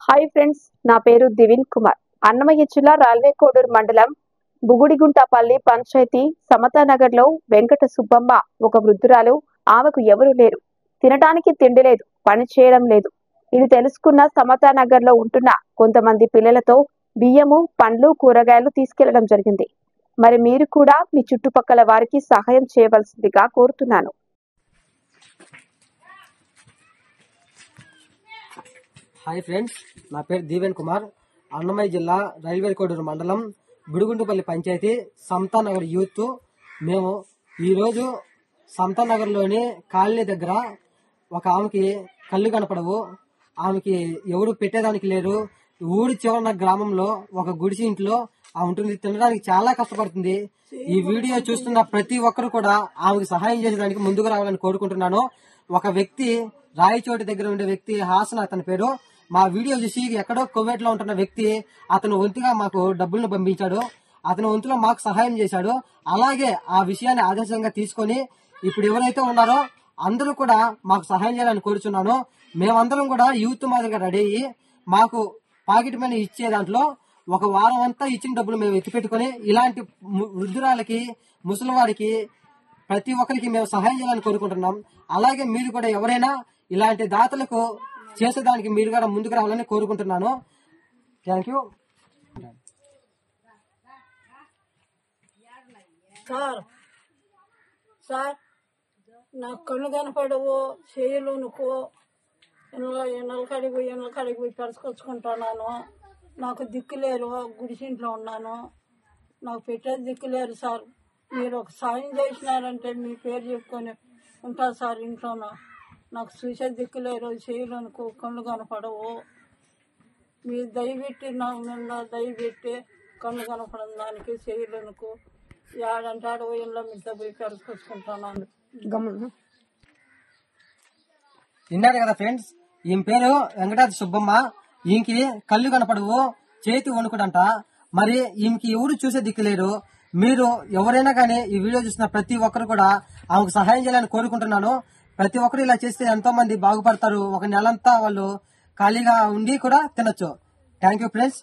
Hi friends, నా పేరు దివిన్ కుమార్. అన్నమయ్య జిల్లా రాల్వేకోడూరు మండలం బుగుడిగుంటపల్లి పంచాయతీ సమతానగర్లో వెంకట సుబ్బమ్మ ఒక వృద్ధురాలు. ఆమెకు ఎవరు లేరు, తినడానికి తిండి లేదు, పని చేయడం లేదు. ఇది తెలుసుకున్న సమతానగర్లో ఉంటున్న కొంతమంది పిల్లలతో బియ్యము, పండ్లు, కూరగాయలు తీసుకెళ్లడం జరిగింది. మరి మీరు కూడా మీ చుట్టుపక్కల వారికి సహాయం చేయవలసిందిగా కోరుతున్నాను. హాయ్ ఫ్రెండ్స్, నా పేరు దీవెన్ కుమార్. అన్నమయ్య జిల్లా రైల్వేకోడూరు మండలం బుడిగుంటపల్లి పంచాయతీ సమతానగర్ యూత్. మేము ఈరోజు సమతానగర్లోని కాలనీ దగ్గర ఒక ఆమెకి కళ్ళు కనపడవు, ఆమెకి ఎవరు పెట్టేదానికి లేరు. ఊరి చివరన గ్రామంలో ఒక గుడిసి ఇంట్లో ఉంటుంది. తినడానికి చాలా కష్టపడుతుంది. ఈ వీడియో చూస్తున్న ప్రతి ఒక్కరు కూడా ఆమెకు సహాయం చేసేదానికి ముందుకు రావాలని కోరుకుంటున్నాను. ఒక వ్యక్తి, రాయచోటి దగ్గర ఉండే వ్యక్తి, హాసన్ అతని పేరు, మా వీడియో చూసి ఎక్కడో కువైట్ లో ఉంటున్న వ్యక్తి అతను వంతుగా మాకు డబ్బులను పంపించాడు. అతని వంతులో మాకు సహాయం చేశాడు. అలాగే ఆ విషయాన్ని ఆదర్శంగా తీసుకొని ఇప్పుడు ఎవరైతే ఉన్నారో అందరూ కూడా మాకు సహాయం చేయాలని కోరుచున్నాను. మేమందరం కూడా యూత్ మాదిరిగా రెడీ అయ్యి మాకు పాకెట్ మనీ ఇచ్చే దాంట్లో ఒక వారం అంతా ఇచ్చిన డబ్బులు మేము ఎత్తిపెట్టుకుని ఇలాంటి వృద్ధురాలకి, ముసలివారికి, ప్రతి ఒక్కరికి మేము సహాయం చేయాలని కోరుకుంటున్నాం. అలాగే మీరు కూడా ఎవరైనా ఇలాంటి దాతలకు చేసేదానికి మీరు కూడా ముందుకు రావాలని కోరుకుంటున్నాను. Thank you. సార్, నాకు కళ్ళు కనపడవు, చేయులు నువ్వు ఎండల కాడికి పోయి పరుచుకొచ్చుకుంటున్నాను. నాకు దిక్కులేరు, గుడిసింట్లో ఉన్నాను. నాకు పెట్టేది దిక్కులేరు సార్. మీరు ఒక సాయం చేసినారంటే మీ పేరు చెప్పుకొని ఉంటా సార్. ఇంట్లోన నాకు చూసే దిక్కులేరు, చేయులకు కళ్ళు కనపడవు. మీరు దయపెట్టి నాకు నిన్న దయపెట్టి కళ్ళు కనపడని దానికి చేయులకు ఏడంటాడు ఇళ్ళ మీద పోయి పరుచుకొచ్చుకుంటున్నాను. విన్నారు కదా ఫ్రెండ్స్, ఈమె పేరు వెంకటాద్రి సుబ్బమ్మ. ఈమెకి కళ్ళు కనపడవు, చేతి వణుకుడంట. మరి ఈమెకి ఎవరు చూసే దిక్కులేరు. మీరు ఎవరైనా కానీ ఈ వీడియో చూసిన ప్రతి ఒక్కరు కూడా ఆమెకు సహాయం చేయాలని కోరుకుంటున్నాను. ప్రతి ఒక్కరు ఇలా చేస్తే ఎంతో మంది బాగుపడతారు. ఒక నెలంతా వాళ్ళు ఖాళీగా ఉండి కూడా తినొచ్చు. Thank you friends.